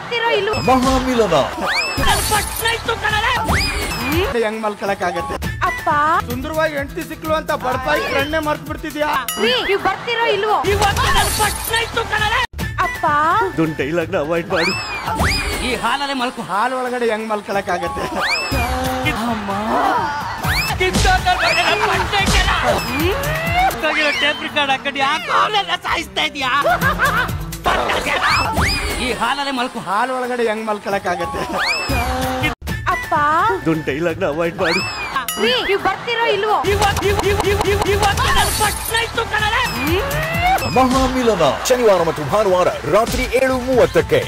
ಬರ್ತಿರೋ ಇಲ್ವೋ? ಮಹಾಮಿಲನ ಹೆಂಗ್ ಮಲ್ಕೊಳಕ್ಕಾಗತ್ತೆ? ಅಪ್ಪ ಸುಂದರವಾಗಿ ಹೆಂಡತಿ ಸಿಕ್ಲು ಅಂತ ಬಡಪಾಯಿ ಕಣ್ಣೆ ಮರ್ತ್ ಬಿಡ್ತಿದ್ಯಾ? ನೀವು ಬರ್ತಿರೋ ಇಲ್ವೋ? ಅಪ್ಪ ಇದೊಂದು ಡೈಲಾಗ್ ನ ಅವಾಯ್ಡ್ ಮಾಡು. ಈ ಹಾಲಲ್ಲೇ ಮಲ್ಕೊ. ಹಾಲ್ ಒಳಗಡೆ ಹೆಂಗ್ ಮಲ್ಕೊಳಕ್ಕಾಗತ್ತೆ? ಟೇಪ್ ರಿಕಾರ್ಡ್ ಹಾಕೊಂಡು ಯಾಕೆ ಸಾಯಿಸ್ತಾ ಇದೀಯಾ? ಈ ಹಾಲಲ್ಲೇ ಮಲ್ಕೊ. ಹಾಲ್ ಒಳಗಡೆ ಹೆಂಗ್ ಮಲ್ಕೊಳಕ್ಕಾಗತ್ತೆ? ಅಪ್ಪ ಇದೊಂದು ಡೈಲಾಗ್ ನ ಅವಾಯ್ಡ್ ಮಾಡು. ನೀವು ಬರ್ತಿರೋ ಇಲ್ವೋ? ಮಹಾಮಿಲನ ಶನಿವಾರ ಮತ್ತು ಭಾನುವಾರ ರಾತ್ರಿ 7:30ಕ್ಕೆ.